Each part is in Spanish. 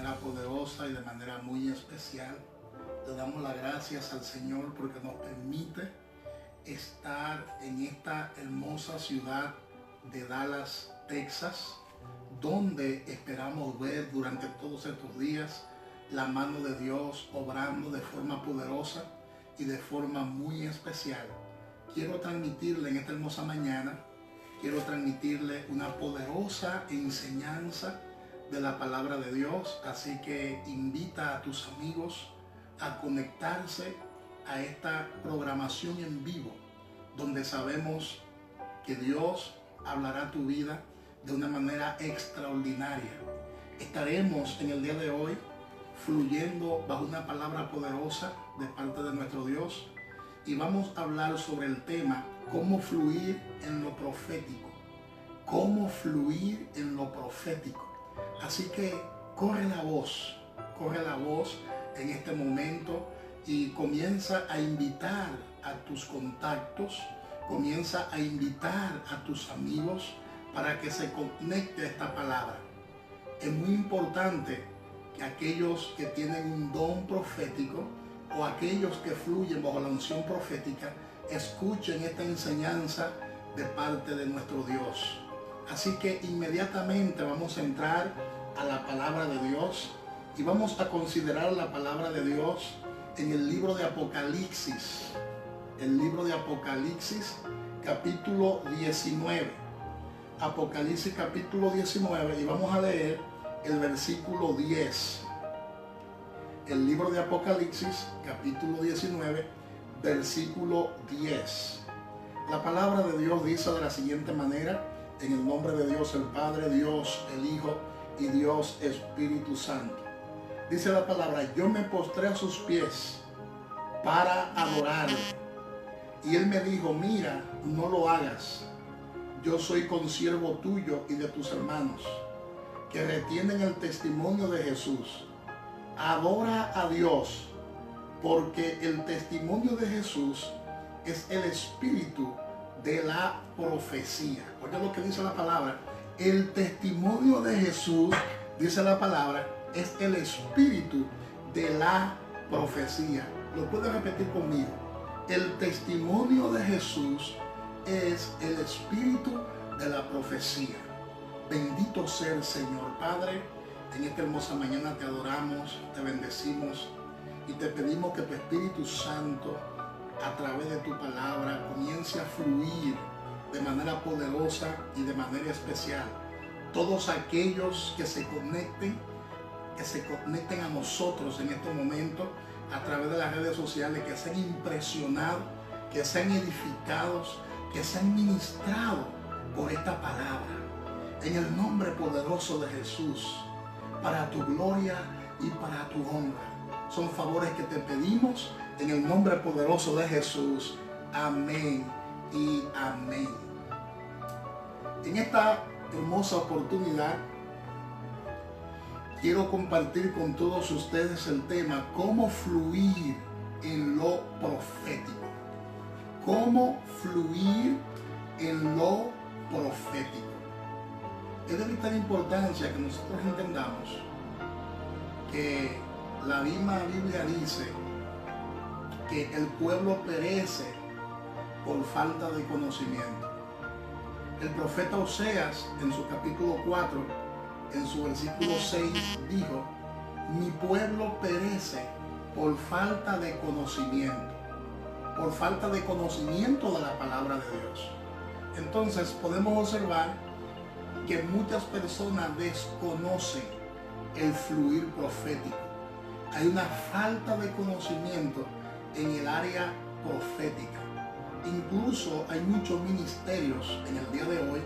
manera poderosa y de manera muy especial. Le damos las gracias al Señor porque nos permite estar en esta hermosa ciudad de Dallas, Texas, donde esperamos ver durante todos estos días la mano de Dios obrando de forma poderosa y de forma muy especial. Quiero transmitirle en esta hermosa mañana, quiero transmitirle una poderosa enseñanza de la palabra de Dios, así que invita a tus amigos a conectarse a esta programación en vivo, donde sabemos que Dios hablará a tu vida de una manera extraordinaria. Estaremos en el día de hoy fluyendo bajo una palabra poderosa de parte de nuestro Dios y vamos a hablar sobre el tema cómo fluir en lo profético. Cómo fluir en lo profético. Así que corre la voz en este momento y comienza a invitar a tus contactos, comienza a invitar a tus amigos para que se conecte a esta palabra. Es muy importante que aquellos que tienen un don profético o aquellos que fluyen bajo la unción profética escuchen esta enseñanza de parte de nuestro Dios. Así que inmediatamente vamos a entrar a la palabra de Dios y vamos a considerar la palabra de Dios en el libro de Apocalipsis. El libro de Apocalipsis capítulo 19. Apocalipsis capítulo 19 y vamos a leer el versículo 10. El libro de Apocalipsis capítulo 19 versículo 10. La palabra de Dios dice de la siguiente manera: en el nombre de Dios el Padre, Dios el Hijo y Dios Espíritu Santo. Dice la palabra: yo me postré a sus pies para adorarle. Y él me dijo: mira, no lo hagas. Yo soy consiervo tuyo y de tus hermanos, que retienen el testimonio de Jesús. Adora a Dios, porque el testimonio de Jesús es el espíritu de la profecía. Oye lo que dice la palabra. El testimonio de Jesús, dice la palabra, es el espíritu de la profecía. Lo puedes repetir conmigo. El testimonio de Jesús es el espíritu de la profecía. Bendito sea el Señor. Padre, en esta hermosa mañana te adoramos, te bendecimos y te pedimos que tu Espíritu Santo a través de tu palabra comience a fluir de manera poderosa y de manera especial. Todos aquellos que se conecten a nosotros en este momento a través de las redes sociales, que sean impresionados, que sean edificados, que sean ministrados por esta palabra. En el nombre poderoso de Jesús, para tu gloria y para tu honra. Son favores que te pedimos en el nombre poderoso de Jesús. Amén y amén. En esta hermosa oportunidad quiero compartir con todos ustedes el tema cómo fluir en lo profético. Cómo fluir en lo profético. Es de vital importancia que nosotros entendamos que la misma Biblia dice que el pueblo perece por falta de conocimiento. El profeta Oseas, en su capítulo 4, en su versículo 6, dijo: mi pueblo perece por falta de conocimiento. Por falta de conocimiento de la palabra de Dios. Entonces podemos observar que muchas personas desconocen el fluir profético. Hay una falta de conocimiento en el área profética. Incluso hay muchos ministerios en el día de hoy,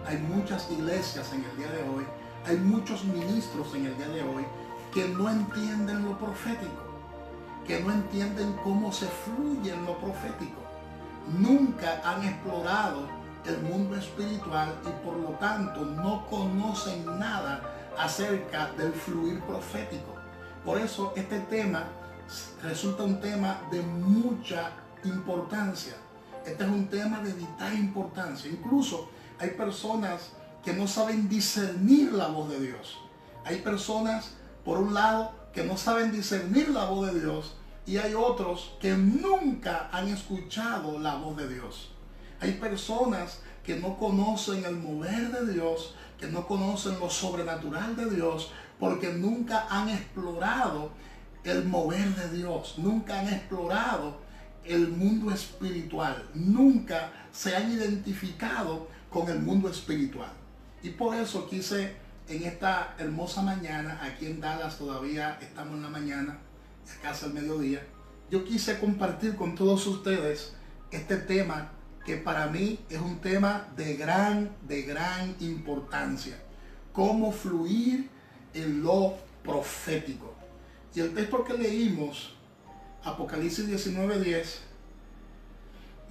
hay muchas iglesias en el día de hoy, hay muchos ministros en el día de hoy que no entienden lo profético, que no entienden cómo se fluye en lo profético. Nunca han explorado el mundo espiritual y por lo tanto no conocen nada acerca del fluir profético. Por eso este tema resulta un tema de mucha importancia. Este es un tema de vital importancia. Incluso hay personas que no saben discernir la voz de Dios. Hay personas por un lado, que no saben discernir la voz de Dios, y hay otros que nunca han escuchado la voz de Dios. Hay personas que no conocen el mover de Dios, que no conocen lo sobrenatural de Dios, porque nunca han explorado el mover de Dios, nunca han explorado el mundo espiritual, nunca se han identificado con el mundo espiritual. Y por eso quise en esta hermosa mañana, aquí en Dallas todavía estamos en la mañana, casi al mediodía, yo quise compartir con todos ustedes este tema que para mí es un tema de gran importancia. Cómo fluir en lo profético. Y el texto que leímos, Apocalipsis 19:10,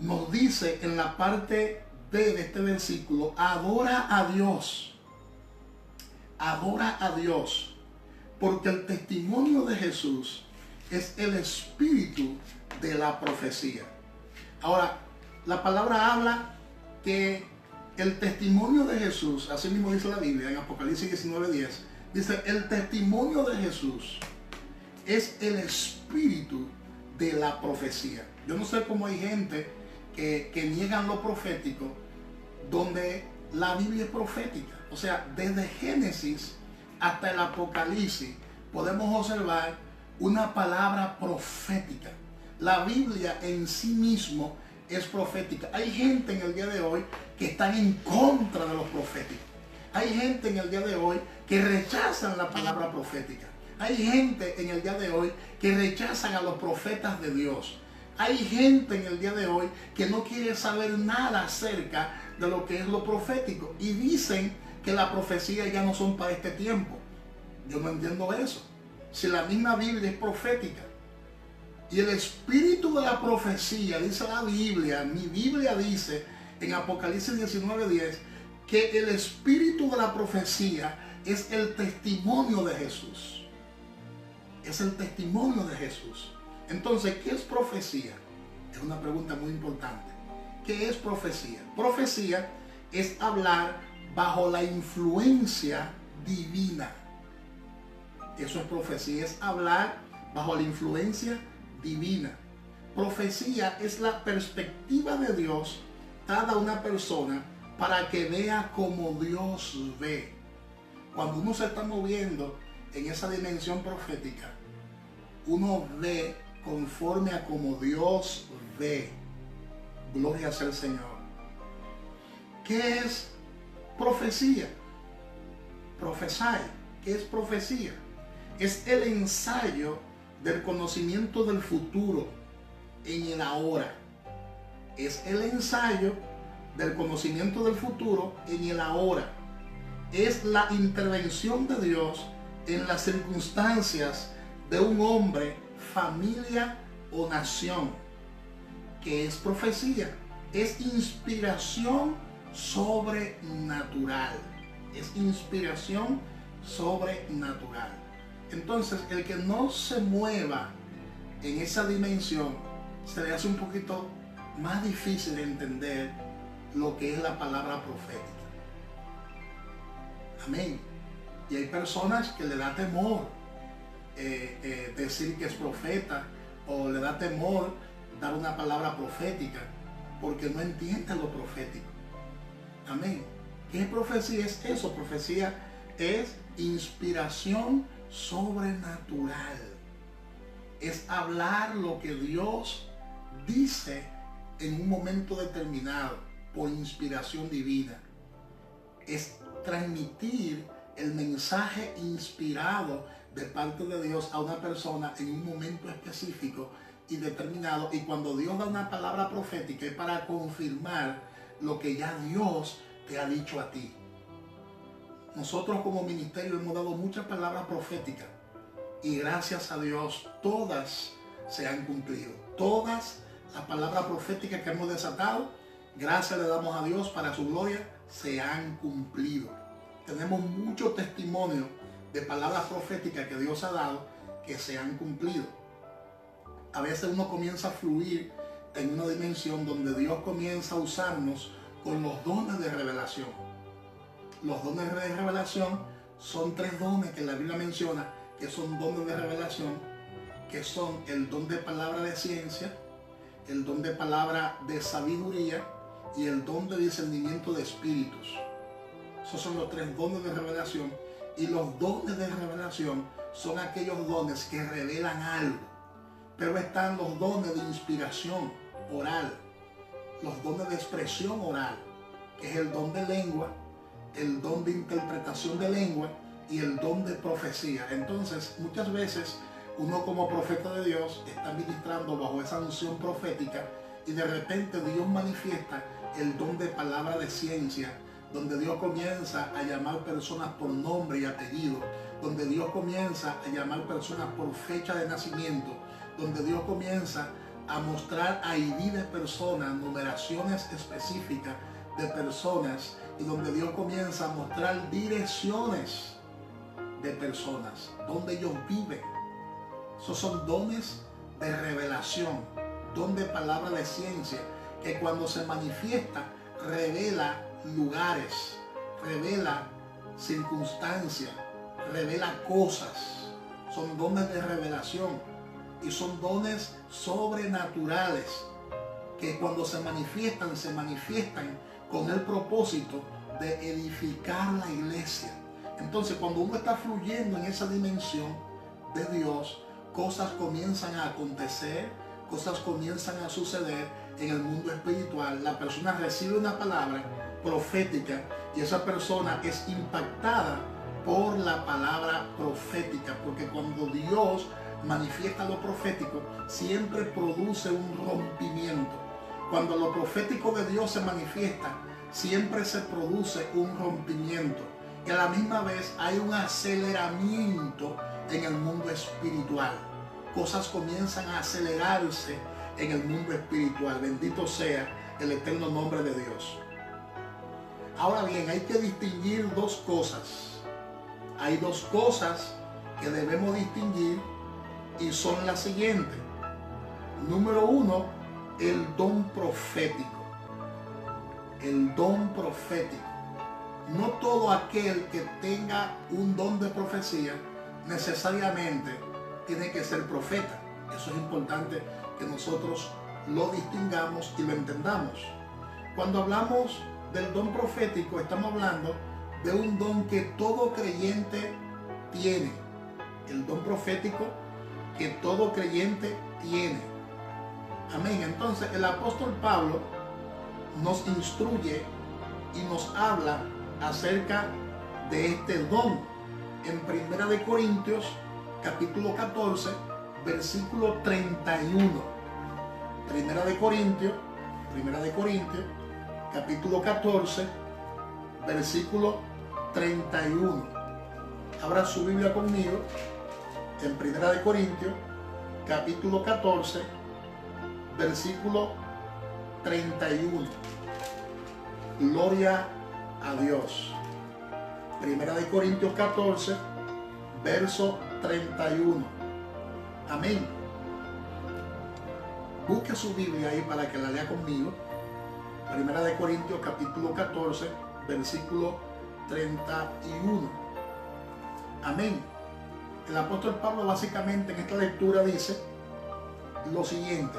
nos dice en la parte B de este versículo: adora a Dios, porque el testimonio de Jesús es el espíritu de la profecía. Ahora, la palabra habla que el testimonio de Jesús, así mismo dice la Biblia en Apocalipsis 19:10, dice: el testimonio de Jesús es el espíritu de la profecía. Yo no sé cómo hay gente que niegan lo profético, donde la Biblia es profética. O sea, desde Génesis hasta el Apocalipsis podemos observar una palabra profética. La Biblia en sí mismo es profética. Hay gente en el día de hoy que están en contra de los proféticos. Hay gente en el día de hoy que rechazan la palabra profética. Hay gente en el día de hoy que rechazan a los profetas de Dios. Hay gente en el día de hoy que no quiere saber nada acerca de lo que es lo profético. Y dicen que la profecía ya no son para este tiempo. Yo no entiendo eso. Si la misma Biblia es profética. Y el espíritu de la profecía, dice la Biblia, mi Biblia dice en Apocalipsis 19:10, que el espíritu de la profecía es el testimonio de Jesús. Es el testimonio de Jesús. Entonces, ¿qué es profecía? Es una pregunta muy importante. ¿Qué es profecía? Profecía es hablar bajo la influencia divina. Eso es profecía, es hablar bajo la influencia divina. Profecía es la perspectiva de Dios dada a una persona para que vea como Dios ve. Cuando uno se está moviendo en esa dimensión profética, uno ve conforme a como Dios ve. Gloria sea el Señor. ¿Qué es profecía? Profesai. ¿Qué es profecía? Es el ensayo del conocimiento del futuro en el ahora. Es el ensayo del conocimiento del futuro en el ahora. Es la intervención de Dios en las circunstancias de un hombre, familia o nación. ¿Qué es profecía? Es inspiración sobrenatural. Es inspiración sobrenatural. Entonces, el que no se mueva en esa dimensión, se le hace un poquito más difícil de entender lo que es la palabra profética. Amén. Y hay personas que le da temor decir que es profeta, o le da temor dar una palabra profética, porque no entiende lo profético. Amén. ¿Qué profecía es eso? Profecía es inspiración sobrenatural. Es hablar lo que Dios dice en un momento determinado por inspiración divina. Es transmitir el mensaje inspirado de parte de Dios a una persona en un momento específico y determinado. Y cuando Dios da una palabra profética es para confirmar lo que ya Dios te ha dicho a ti. Nosotros como ministerio hemos dado muchas palabras proféticas y gracias a Dios todas se han cumplido. Todas las palabras proféticas que hemos desatado, gracias le damos a Dios, para su gloria, se han cumplido. Tenemos mucho testimonio de palabras proféticas que Dios ha dado que se han cumplido. A veces uno comienza a fluir en una dimensión donde Dios comienza a usarnos con los dones de revelación. Los dones de revelación son 3 dones que la Biblia menciona que son dones de revelación, que son el don de palabra de ciencia, el don de palabra de sabiduría y el don de discernimiento de espíritus. Esos son los 3 dones de revelación. Y los dones de revelación son aquellos dones que revelan algo. Pero están los dones de inspiración oral, los dones de expresión oral, que es el don de lengua, el don de interpretación de lengua y el don de profecía. Entonces, muchas veces uno como profeta de Dios está ministrando bajo esa unción profética y de repente Dios manifiesta el don de palabra de ciencia, donde Dios comienza a llamar personas por nombre y apellido, donde Dios comienza a llamar personas por fecha de nacimiento, donde Dios comienza a mostrar ID de personas, numeraciones específicas de personas, y donde Dios comienza a mostrar direcciones de personas, donde ellos viven. Esos son dones de revelación, don de palabra de ciencia, que cuando se manifiesta revela lugares, revela circunstancias, revela cosas. Son dones de revelación y son dones sobrenaturales que cuando se manifiestan con el propósito de edificar la iglesia. Entonces, cuando uno está fluyendo en esa dimensión de Dios, cosas comienzan a acontecer, cosas comienzan a suceder en el mundo espiritual. La persona recibe una palabra profética y esa persona es impactada por la palabra profética, porque cuando Dios manifiesta lo profético, siempre produce un rompimiento. Cuando lo profético de Dios se manifiesta, siempre se produce un rompimiento. Y a la misma vez hay un aceleramiento en el mundo espiritual. Cosas comienzan a acelerarse en el mundo espiritual. Bendito sea el eterno nombre de Dios. Ahora bien, hay que distinguir 2 cosas. Hay 2 cosas que debemos distinguir y son las siguientes. Número 1, el don profético. El don profético. No todo aquel que tenga un don de profecía necesariamente tiene que ser profeta. Eso es importante que nosotros lo distingamos y lo entendamos. Cuando hablamos del don profético, estamos hablando de un don que todo creyente tiene. El don profético que todo creyente tiene. Amén. Entonces el apóstol Pablo nos instruye y nos habla acerca de este don en 1 Corintios capítulo 14 versículo 31. 1 Corintios capítulo 14 versículo 31. Abra su Biblia conmigo en 1 Corintios capítulo 14 versículo 31. Gloria a Dios. 1 Corintios 14 verso 31. Amén. Busque su Biblia ahí para que la lea conmigo. 1 Corintios capítulo 14 versículo 31. Amén. El apóstol Pablo básicamente en esta lectura dice lo siguiente: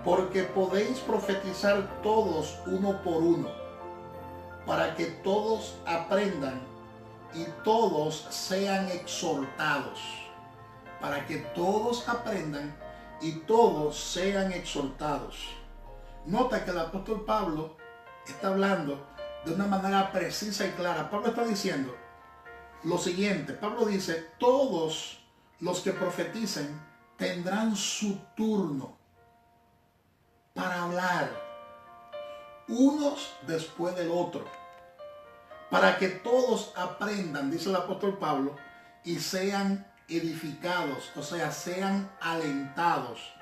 porque podéis profetizar todos uno por uno, para que todos aprendan y todos sean exhortados. Para que todos aprendan y todos sean exhortados. Nota que el apóstol Pablo está hablando de una manera precisa y clara. Pablo está diciendo lo siguiente. Pablo dice: todos los que profeticen tendrán su turno para hablar, unos después del otro, para que todos aprendan, dice el apóstol Pablo, y sean edificados, o sea, sean alentados.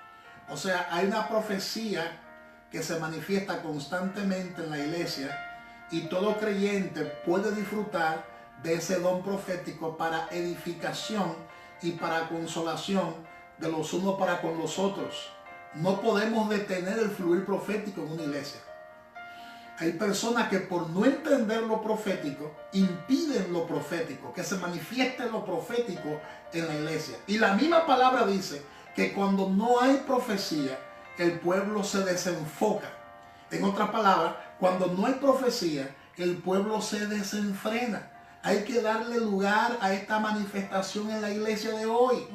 O sea, hay una profecía que se manifiesta constantemente en la iglesia y todo creyente puede disfrutar de ese don profético para edificación y para consolación de los unos para con los otros. No podemos detener el fluir profético en una iglesia. Hay personas que por no entender lo profético, impiden lo profético, que se manifieste lo profético en la iglesia. Y la misma palabra dice que cuando no hay profecía, el pueblo se desenfoca. En otras palabras, cuando no hay profecía, el pueblo se desenfrena. Hay que darle lugar a esta manifestación en la iglesia de hoy.